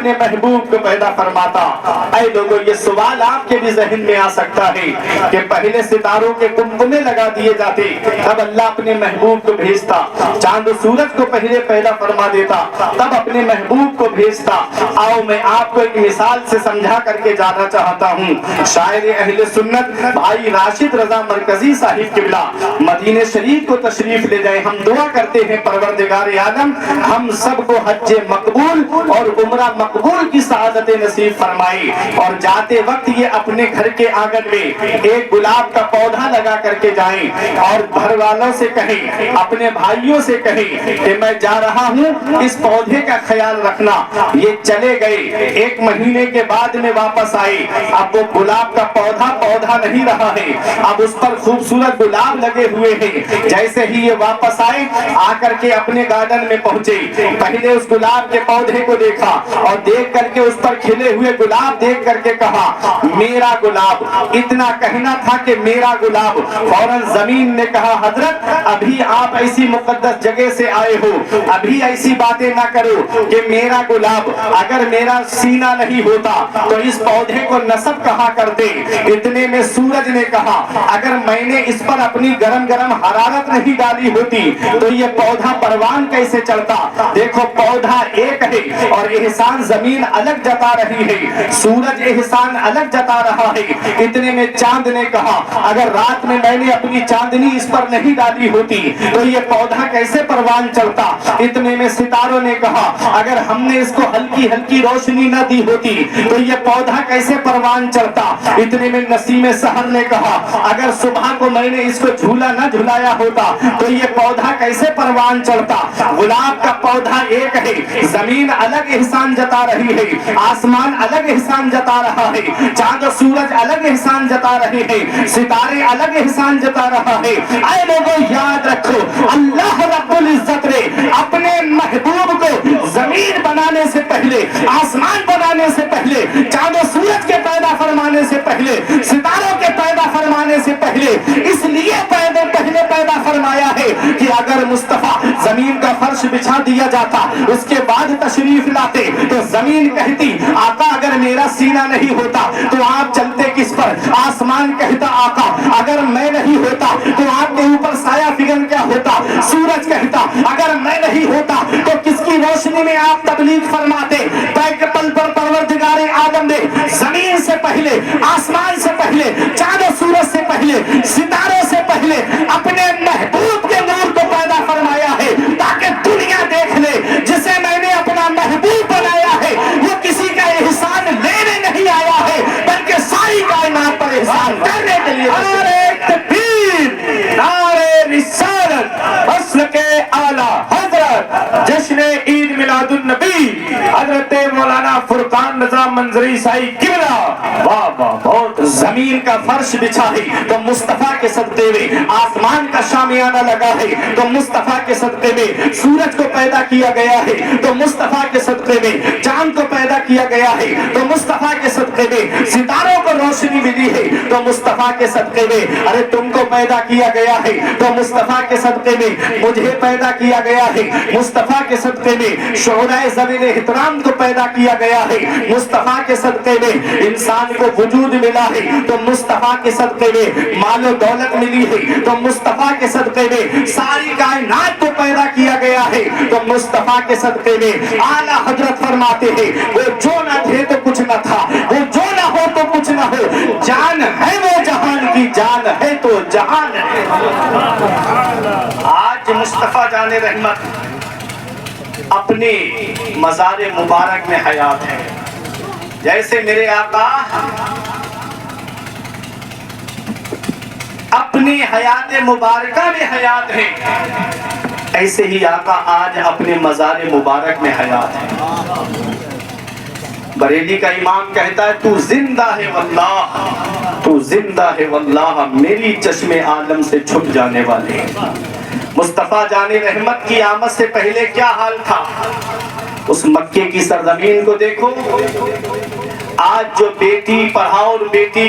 اپنے محبوب کو پیدا فرماتا۔ اے لوگوں، یہ سوال آپ کے بھی ذہن میں آ سکتا ہے کہ پہلے ستاروں کے قمقمے لگا دیے جاتے، تب اللہ اپنے محبوب کو بھیجتا، چاند و سورج کو پہلے پیدا فرما دیتا، تب اپنے محبوب کو بھیجتا۔ آؤ میں آپ کو ایک مثال سے سمجھا کر کے جانا چاہتا ہوں۔ شاعر اہل سنت بھائی راشد رضا مرکزی صاحب قبلہ مدینہ شریف کو تشریف لے جائیں۔ ہم دعا کرتے ہیں پروردگار عالم ہم سب کو حج مقبول اور عمرہ مقبول کی سعادت نصیب فرمائے، اور جاتے وقت یہ اپنے گھر کے آنگن میں ایک گلاب کا پودا لگا کر کے جائیں، اور گھر والوں سے کہیں، اپنے بھائیوں سے کہیں کہ میں جا رہا ہوں، اس پودے کا خیال رکھنا۔ یہ چلے گئے، ایک مہینے کے بعد میں واپس آئے، اب وہ گلاب کا پودا نہیں رہا ہے، اب اس پر خوبصورت گلاب لگے ہوئے ہیں۔ جیسے ہی یہ واپس آئے، آ کر کے اپنے گارڈن میں پہنچے، پہلے اس گلاب کے پودے کو دیکھا، اور دیکھ کر کے اس پر کھلے ہوئے گلاب دیکھ کر کے کہا میرا گلاب، اتنا کہنا تھا کہ میرا گلاب۔ فوراً زمین نے کہا حضرت ابھی آپ ایسی مقدس جگہ سے آئے ہو، ابھی ایسی باتیں نہ کرو کہ میرا گلاب، اگر میرا سینہ نہیں ہوتا تو اس پودے کو نسب کہا کرتے۔ اتنے میں سورج نے کہا اگر میں نے اس پر اپنی گرم گرم حرارت نہیں ڈالی ہوتی تو یہ پودا پروان کیسے چلتا۔ دیکھو پودا ایک ہے اور احسان زمین الگ جتا رہی ہے، سورج احسان الگ جتا رہا ہے۔ اتنے میں چاند نے کہا اگر رات میں میں نے اپنی چاندنی اس پر نہیں ڈالی ہوتی تو یہ پودا کیسے پروان چلتا۔ اتنے میں ستاروں نے کہا اگر ہم نے اس کو ہلکی ہلکی روشنی نہ دی ہوتی تو یہ پودا کیسے پروان چلتا۔ اتنے میں نسیم سحر نے کہا اگر صبح کو میں نے اس کو جھولا نہ جھلایا ہوتا تو یہ پودا کیسے پروان چلتا۔ گلاب کا پودا ایک ہے، زمین الگ احسان جتا رہی ہے، آسمان الگ احسان جتا رہا ہے، چاند و سورج الگ احسان جتا رہے ہیں، ستارے الگ احسان جتا رہا ہے۔ اے لوگوں یاد رکھو اللہ رب العزت نے اپنے محبوب کو زمین بنانے سے پہلے، آسمان بنانے سے پہلے، چاند و سورج کے پیدا فرمانے سے پہلے، ستاروں کے پیدا فرمانے سے پہلے اس لیے پہلے پیدا فرمایا ہے کہ اگر مصطفیٰ زمین کا فرش بچھا دیا جاتا اس کے بعد تشریف لاتے تو زمین کہتی آقا اگر میرا سینہ نہیں ہوتا تو آپ چلتے کس پر۔ آسمان کہتا آقا اگر میں نہیں ہوتا تو آپ کے اوپر سایہ فگن کیا ہوتا۔ سورج کہتا اگر میں نہیں ہوتا تو کس کی روشنی میں آپ تبلیغ فرماتے۔ بیک پل پر پروردگار عالم نے زمین سے پہلے، آسمان سے پہلے، چاند و سورج سے پہلے، ستاروں سے پہلے اپنے محبوب کے نور کو پیدا فرمایا ہے تاکہ دنیا دیکھ لے جسے میں نے اپنا محبوب بنایا ہے وہ کسی کا احسان لینے نہیں آیا ہے بلکہ ساری کائنات پر احسان کرنے کے لیے۔ نعرہ تکبیر، نعرہ رسالت، مسلک اعلیٰ حضرت جشن عید میلاد النبی حضرت مولانا فرقان رضا منظری صاحب قبلہ۔ واہ واہ، بہت زمین کا فرش بچھا ہے تو مصطفیٰ کے صدقے میں، آسمان کا شامیانہ لگا ہے تو مصطفیٰ کے صدقے میں، سورج کو پیدا کیا گیا ہے تو مصطفیٰ کے صدقے میں، چاند کو پیدا کیا گیا ہے تو مصطفیٰ کے صدقے میں، ستاروں کو روشنی ملی ہے تو مصطفیٰ کے صدقے میں، ارے تم کو پیدا کیا گیا ہے تو مصطفیٰ کے صدقے میں، مجھے پیدا کیا گیا ہے مصطفیٰ کے صدقے میں، شہدائے ذویل احترام کو پیدا کیا گیا ہے مصطفیٰ کے صدقے میں، انسان کو وجود ملا ہے تو مصطفیٰ کے صدقے میں، مال و دولت ملی ہے تو مصطفیٰ کے صدقے میں، ساری کائنات کو پیدا کیا گیا ہے تو مصطفیٰ کے صدقے میں۔ اعلیٰ حضرت فرماتے ہیں وہ جو نہ تھے تو کچھ نہ تھا، وہ جو نہ ہو تو کچھ نہ ہو، جان ہے وہ جہان کی، جان ہے تو جہان ہے۔ آج مصطفیٰ جان رحمت اپنے مزار مبارک میں حیات ہے، جیسے میرے آقا اپنی حیات مبارکہ میں حیات ہے، ایسے ہی آقا آج اپنے مزار مبارک میں حیات ہے۔ بریلی کا امام کہتا ہے تو زندہ ہے واللہ، تو زندہ ہے واللہ، میری چشم عالم سے چھپ جانے والے۔ مصطفیٰ جان رحمت کی آمد سے پہلے کیا حال تھا؟ اس مکے کی سرزمین کو دیکھو، آج جو بیٹی پڑھاؤ اور بیٹی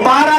12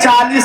40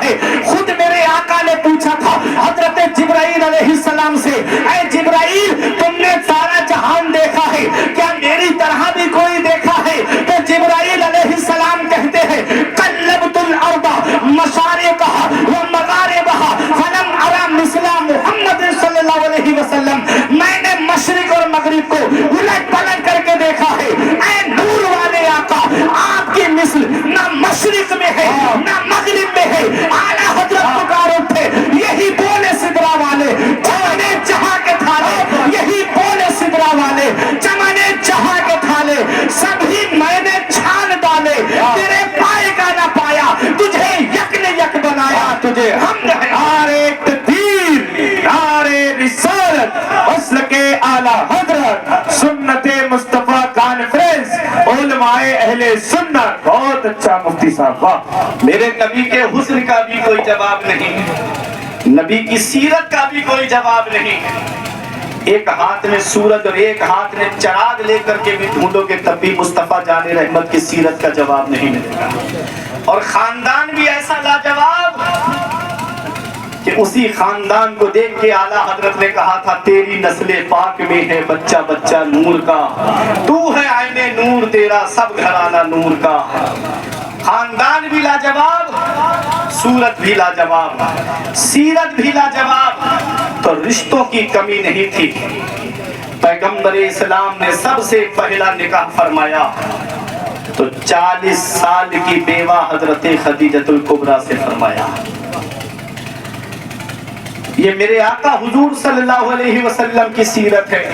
دیکھا ہے. خود میرے آقا نے پوچھا تھا حضرت جبرائیل علیہ السلام سے, اے جبرائیل تم نے سارا جہان دیکھا ہے, کیا میری طرح بھی کوئی دیکھا ہے؟ تو جبرائیل علیہ السلام کہتے ہیں قلبت الارض مشارقها ومغاربها فلم ارى مثل محمد صلی اللہ علیہ وسلم. میں نے مشرق اور مغرب کو الٹ پلٹ کر کے دیکھا ہے. اے نور والے آقا, آپ کی مثل نہ مشرق میں ہے نہ مغرب میں ہے. اعلیٰ حضرت پکار اٹھے, یہی بولے سدرا والے چمنے جہاں کے تھالے, یہی بولے سدرا والے چمنے جہاں کے تھالے, سبھی میں نے چھان ڈالے, تیرے پائے کا نہ پایا, تجھے یک نے یک بنایا, تجھے حمد ہے. نعرہ تکبیر, نعرہ رسالت, مسلک اعلیٰ حضرت, سنت مصطفیٰ کانفرنس, علماء اہل سنت. بہت اچھا مفتی صاحب, واہ. میرے نبی کے حسن کا بھی کوئی جواب نہیں, نبی کی سیرت کا بھی کوئی جواب نہیں. ایک ہاتھ میں سورج اور ایک ہاتھ میں چراغ لے کر کے بھی ڈھونڈو گے تب بھی مصطفیٰ جان رحمت کی سیرت کا جواب نہیں ملے گا. اور خاندان بھی ایسا لاجواب کہ اسی خاندان کو دیکھ کے اعلیٰ حضرت نے کہا تھا تیری نسل پاک میں ہے بچہ بچہ نور کا, تو ہے عین نور تیرا سب گھرانہ نور کا. خاندان بھی لاجواب, صورت بھی لاجواب, سیرت بھی لاجواب, تو رشتوں کی کمی نہیں تھی. پیغمبر اسلام نے سب سے پہلا نکاح فرمایا تو 40 سال کی بیوہ حضرت خدیجۃ الکبریٰ سے فرمایا. یہ میرے آقا حضور صلی اللہ علیہ وسلم کی سیرت ہے.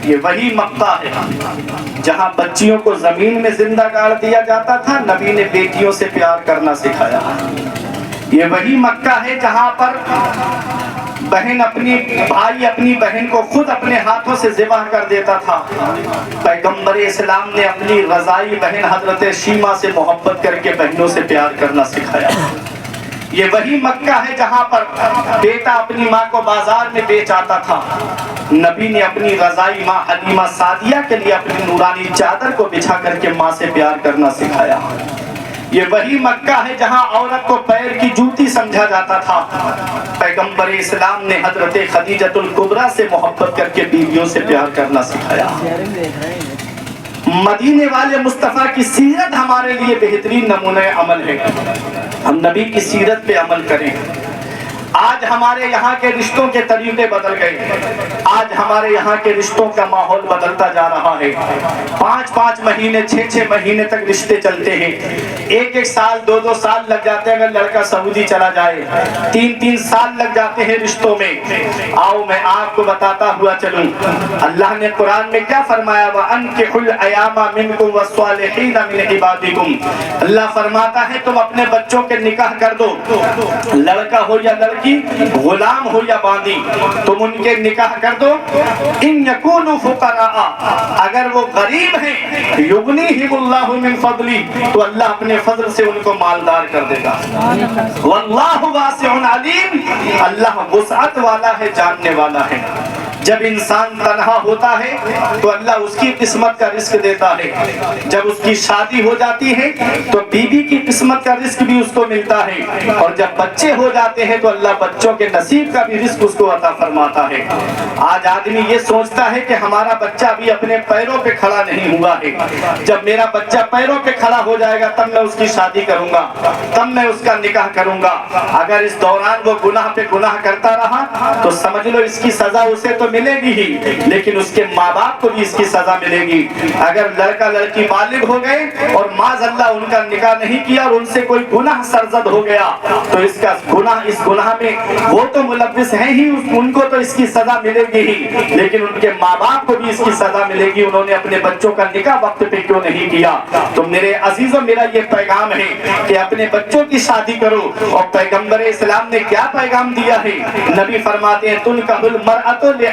یہ وہی مکہ ہے جہاں بچیوں کو زمین میں زندہ گاڑ دیا جاتا تھا, نبی نے بیٹیوں سے پیار کرنا سکھایا. یہ وہی مکہ ہے جہاں پر بہن اپنی بھائی اپنی بہن کو خود اپنے ہاتھوں سے ذبح کر دیتا تھا. پیغمبر اسلام نے اپنی رضائی بہن حضرت شیمہ سے محبت کر کے بہنوں سے پیار کرنا سکھایا. یہ وہی مکہ ہے جہاں پر بیٹا اپنی ماں کو بازار میں بیچ آتا تھا, نبی نے اپنی رضائی ماں حلیمہ سعدیہ کے لیے اپنی نورانی چادر کو بچھا کر کے ماں سے پیار کرنا سکھایا. یہ وہی مکہ ہے جہاں عورت کو پیر کی جوتی سمجھا جاتا تھا, پیغمبر اسلام نے حضرت خدیجۃ الکبریٰ سے محبت کر کے بیویوں سے پیار کرنا سکھایا. مدینے والے مصطفیٰ کی سیرت ہمارے لیے بہترین نمونہ عمل ہے. ہم نبی کی سیرت پہ عمل کریں. آج ہمارے یہاں کے رشتوں کے طریقے بدل گئے, آج ہمارے یہاں کے رشتوں کا ماحول بدلتا جا رہا ہے. 5 مہینے 6 مہینے تک رشتے چلتے ہیں, 1 سال 2 سال لگ جاتے ہیں اگر لڑکا سعودی چلا جائے, 3 سال لگ جاتے ہیں رشتوں میں. آؤ میں آپ کو بتاتا ہوا چلوں, اللہ نے قرآن میں کیا فرمایا, وَأَنكِحُوا الْأَيَامَ مِنكُمْ وَالصَّالِحِينَ مِنْ عِبَادِكُمْ. اللہ فرماتا ہے تم اپنے بچوں کے نکاح کر دو, لڑکا ہو یا لڑکی, غلام ہو یا باندی, تم ان کے نکاح کر دو. ان یکونوا فقراء, اگر وہ غریب ہیں, یغنیہم اللہ من فضلہ, تو اللہ اپنے فضل سے ان کو مالدار کر دے گا. واللہ واسع علیم, اللہ وسعت والا ہے, جاننے والا ہے. جب انسان تنہا ہوتا ہے تو اللہ اس کی قسمت کا رزق دیتا ہے, جب اس کی شادی ہو جاتی ہے تو بیوی کی قسمت کا رزق بھی اس کو ملتا ہے, اور جب بچے ہو جاتے ہیں تو اللہ بچوں کے نصیب کا بھی رزق اس کو عطا فرماتا ہے. آج آدمی یہ سوچتا ہے کہ ہمارا بچہ ابھی اپنے پیروں پہ کھڑا نہیں ہوا ہے, جب میرا بچہ پیروں پہ کھڑا ہو جائے گا تب میں اس کی شادی کروں گا, تب میں اس کا نکاح کروں گا. اگر اس دوران وہ گناہ پہ گناہ کرتا رہا تو سمجھ لو اس کی سزا اسے تو ملے گی ہی, لیکن اس کے ماں باپ کو بھی اس کی سزا ملے گی. اگر لڑکا لڑکی بالغ ہو گئے اور معاذ اللہ ان کا نکاح نہیں کیا اور ان سے کوئی گناہ سرزد ہو گیا تو اس کا گناہ, اس گناہ میں وہ تو ملوث ہیں ہی, ان کو تو اس کی سزا ملے گی ہی, لیکن ان کے ماں باپ کو بھی اس کی سزا ملے گی, انہوں نے اپنے بچوں کا نکاح وقت پہ کیوں نہیں کیا. تو میرے عزیزوں, میرا یہ پیغام ہے کہ اپنے بچوں کی شادی کرو. اور پیغمبر اسلام نے کیا پیغام دیا ہے, نبی فرماتے ہیں تنکح المرأۃ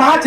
5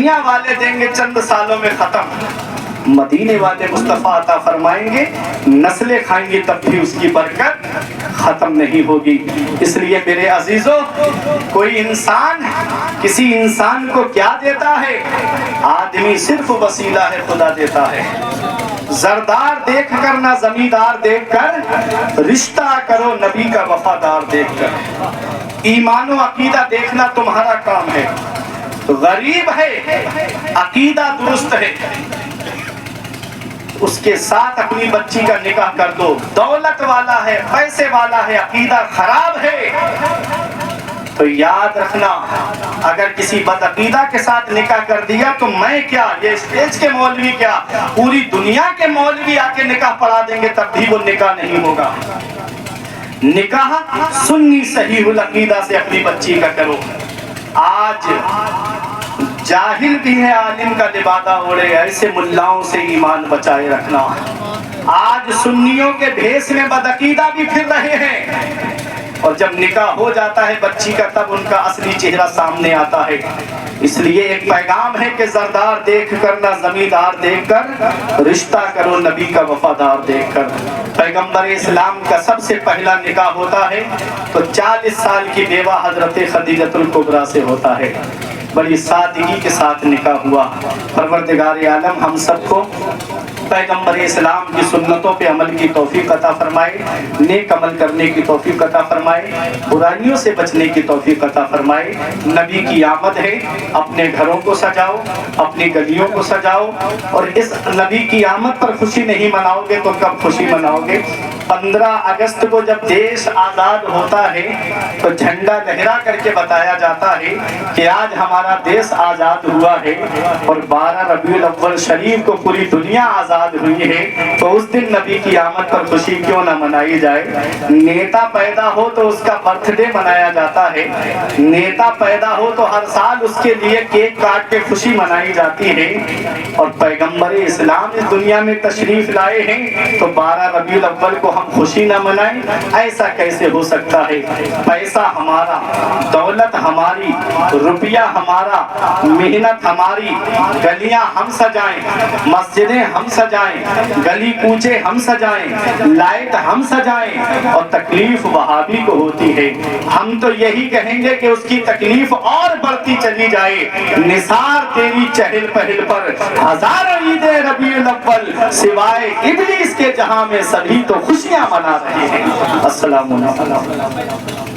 دنیا والے دیں گے چند سالوں میں ختم، مدینے والے مصطفیٰ عطا فرمائیں گے، نسلیں کھائیں گی تب بھی اس کی برکت ختم نہیں ہوگی۔ اس لیے میرے عزیزوں، کوئی انسان کسی انسان کو کیا دیتا ہے؟ آدمی صرف وسیلہ ہے، خدا دیتا ہے۔ زردار دیکھ کر نہ زمیندار دیکھ کر، رشتہ کرو نبی کا وفادار دیکھ کر۔ ایمان و عقیدہ دیکھنا تمہارا کام ہے۔ غریب ہے، عقیدہ درست ہے، اس کے ساتھ اپنی بچی کا نکاح کر دو۔ دولت والا ہے، پیسے والا ہے، عقیدہ خراب ہے، تو یاد رکھنا اگر کسی بدعقیدہ کے ساتھ نکاح کر دیا تو میں کیا، یہ اسٹیج کے مولوی کیا، پوری دنیا کے مولوی آ کے نکاح پڑھا دیں گے تب بھی وہ نکاح نہیں ہوگا۔ نکاح سنی صحیح العقیدہ سے اپنی بچی کا کرو۔ آج جاہل بھی ہے عالم کا لبادہ اوڑھے، ایسے ملاؤں سے ایمان بچائے رکھنا۔ آج سنیوں کے بھیس میں بدعقیدہ بھی پھر رہے ہیں، اور جب نکاح ہو جاتا ہے بچی کا تب ان کا اصلی چہرہ سامنے آتا ہے۔ اس لیے ایک پیغام ہے کہ زردار دیکھ کر نہ زمیندار دیکھ کر، رشتہ کرو نبی کا وفادار دیکھ کر۔ پیغمبر اسلام کا سب سے پہلا نکاح ہوتا ہے تو 40 سال کی بیوہ حضرت خدیجہ الکبریٰ سے ہوتا ہے۔ بڑی سادگی کے ساتھ نکاح ہوا۔ پروردگار عالم ہم سب کو پیغمبر اسلام کی سنتوں پہ عمل کی توفیق عطا فرمائے، نیک عمل کرنے کی توفیق عطا فرمائے، برائیوں سے بچنے کی توفیق عطا فرمائے۔ نبی کی آمد ہے، اپنے گھروں کو سجاؤ، اپنی گلیوں کو سجاؤ، اور اس نبی کی آمد پر خوشی نہیں مناؤ گے تو کب خوشی مناؤ گے؟ 15 اگست کو جب دیش آزاد ہوتا ہے تو جھنڈا لہرا کر کے بتایا جاتا ہے کہ آج ہمارا دیش آزاد ہوا ہے، اور 12 ربیع الاول شریف کو پوری دنیا آزاد ہوئی ہے، تو اس دن نبی کی آمد پر خوشی کیوں نہ منائی جائے؟ نیتا پیدا ہو تو اس کا برتھ ڈے منایا جاتا ہے، نیتا پیدا ہو تو ہر سال اس کے لیے کیک کاٹ کے خوشی منائی جاتی ہے، اور پیغمبر اسلام اس دنیا میں تشریف لائے ہیں تو 12 ربیع الاول کو ہم خوشی نہ منائیں؟ ایسا کیسے ہو سکتا ہے؟ پیسہ ہمارا، دولت ہماری، روپیہ ہمارا، محنت ہماری، گلیاں ہم سجائیں، مسجدیں ہم سجائیں، گلی کوچے ہم سجائیں، لائٹ ہم سجائیں، اور تکلیف وہابی کو ہوتی ہے۔ ہم تو یہی کہیں گے کہ اس کی تکلیف اور بڑھتی چلی جائے۔ نثار تیری چہل پہل پر ہزاروں عید ربیع الاول، سوائے ابلیس کے جہاں میں سبھی تو خوشیاں منا رہے ہیں۔ السلام علیکم۔